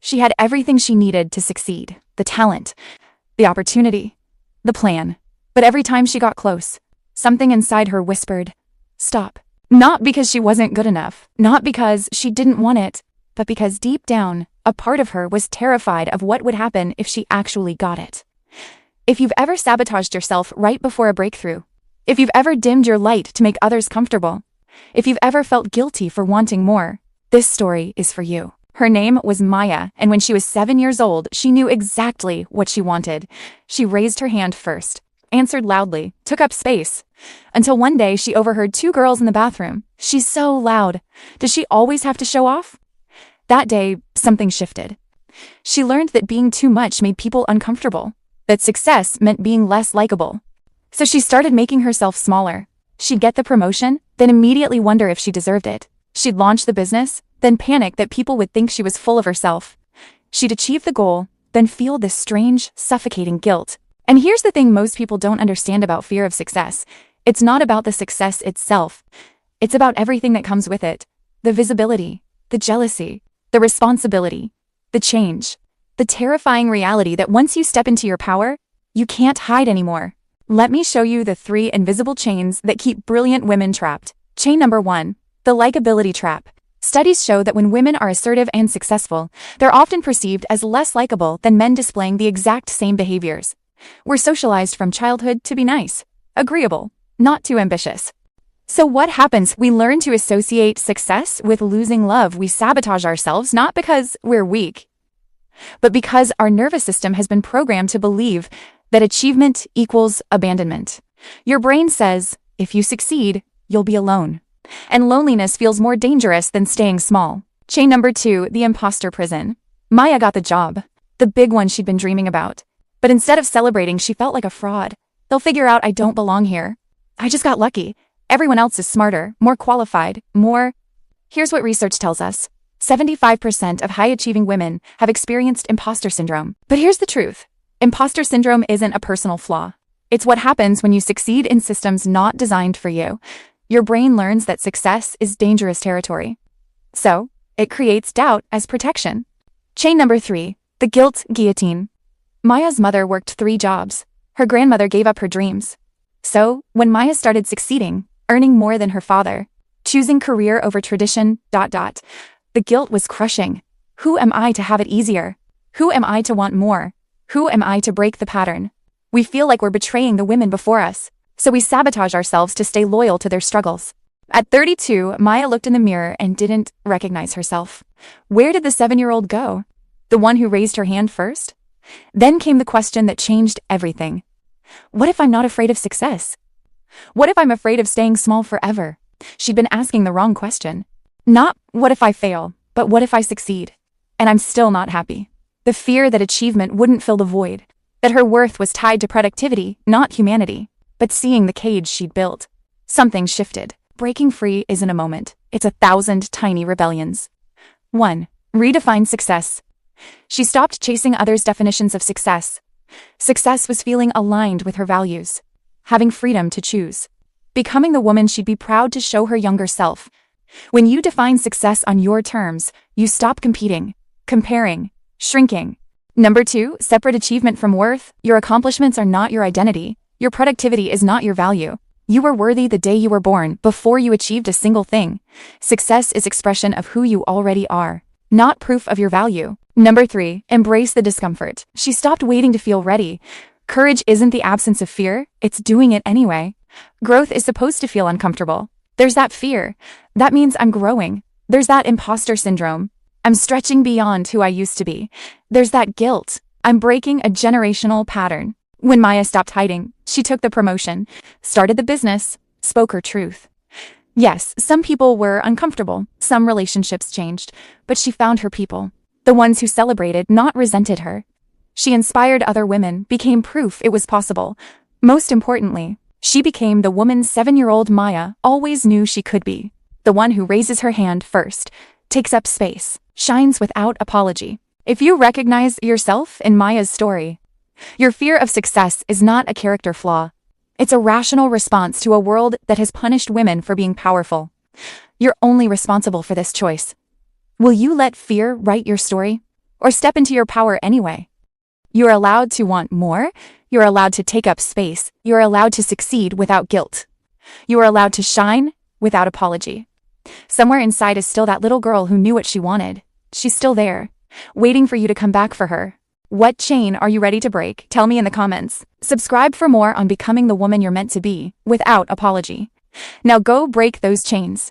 She had everything she needed to succeed: the talent, the opportunity, the plan. But every time she got close, something inside her whispered, "Stop." Not because she wasn't good enough, not because she didn't want it, but because deep down, a part of her was terrified of what would happen if she actually got it. If you've ever sabotaged yourself right before a breakthrough, if you've ever dimmed your light to make others comfortable, if you've ever felt guilty for wanting more, this story is for you. Her name was Maya, and when she was 7 years old, she knew exactly what she wanted. She raised her hand first, answered loudly, took up space, until one day she overheard two girls in the bathroom. "She's so loud. Does she always have to show off?" That day, something shifted. She learned that being too much made people uncomfortable, that success meant being less likable. So she started making herself smaller. She'd get the promotion, then immediately wonder if she deserved it. She'd launch the business, then panic that people would think she was full of herself. She'd achieve the goal, then feel this strange, suffocating guilt. And here's the thing most people don't understand about fear of success. It's not about the success itself. It's about everything that comes with it. The visibility, the jealousy, the responsibility, the change, the terrifying reality that once you step into your power, you can't hide anymore. Let me show you the 3 invisible chains that keep brilliant women trapped. Chain number 1, the likability trap. Studies show that when women are assertive and successful, they're often perceived as less likable than men displaying the exact same behaviors. We're socialized from childhood to be nice, agreeable, not too ambitious. So what happens? We learn to associate success with losing love. We sabotage ourselves not because we're weak, but because our nervous system has been programmed to believe that achievement equals abandonment. Your brain says, if you succeed, you'll be alone. And loneliness feels more dangerous than staying small. Chain number 2, the imposter prison. Maya got the job, the big one she'd been dreaming about. But instead of celebrating, she felt like a fraud. They'll figure out I don't belong here. I just got lucky. Everyone else is smarter, more qualified, more. Here's what research tells us. 75% of high-achieving women have experienced imposter syndrome. But here's the truth. Imposter syndrome isn't a personal flaw. It's what happens when you succeed in systems not designed for you. Your brain learns that success is dangerous territory. So, it creates doubt as protection. Chain number 3, the guilt guillotine. Maya's mother worked 3 jobs. Her grandmother gave up her dreams. So, when Maya started succeeding, earning more than her father, choosing career over tradition, the guilt was crushing. Who am I to have it easier? Who am I to want more? Who am I to break the pattern? We feel like we're betraying the women before us, so we sabotage ourselves to stay loyal to their struggles. At 32, Maya looked in the mirror and didn't recognize herself. Where did the 7-year-old go? The one who raised her hand first? Then came the question that changed everything. What if I'm not afraid of success? What if I'm afraid of staying small forever? She'd been asking the wrong question. Not, what if I fail, but what if I succeed? And I'm still not happy. The fear that achievement wouldn't fill the void, that her worth was tied to productivity, not humanity. But seeing the cage she'd built, something shifted. Breaking free isn't a moment. It's 1,000 tiny rebellions. 1. Redefine success. She stopped chasing others' definitions of success. Success was feeling aligned with her values, having freedom to choose, becoming the woman she'd be proud to show her younger self. When you define success on your terms, you stop competing, comparing, shrinking. Number 2, separate achievement from worth. Your accomplishments are not your identity. Your productivity is not your value. You were worthy the day you were born, before you achieved a single thing. Success is expression of who you already are, not proof of your value. Number 3, embrace the discomfort. She stopped waiting to feel ready. Courage isn't the absence of fear, it's doing it anyway. Growth is supposed to feel uncomfortable. There's that fear. That means I'm growing. There's that imposter syndrome. I'm stretching beyond who I used to be. There's that guilt. I'm breaking a generational pattern. When Maya stopped hiding, she took the promotion, started the business, spoke her truth. Yes, some people were uncomfortable, some relationships changed, but she found her people. The ones who celebrated, not resented her. She inspired other women, became proof it was possible. Most importantly, she became the woman 7-year-old Maya always knew she could be. The one who raises her hand first, takes up space, shines without apology. If you recognize yourself in Maya's story, your fear of success is not a character flaw. It's a rational response to a world that has punished women for being powerful. You're only responsible for this choice. Will you let fear write your story? or step into your power anyway. You're allowed to want more. You're allowed to take up space. You're allowed to succeed without guilt. You are allowed to shine without apology. Somewhere inside is still that little girl who knew what she wanted. She's still there, waiting for you to come back for her. What chain are you ready to break? Tell me in the comments. Subscribe for more on becoming the woman you're meant to be, without apology. Now go break those chains.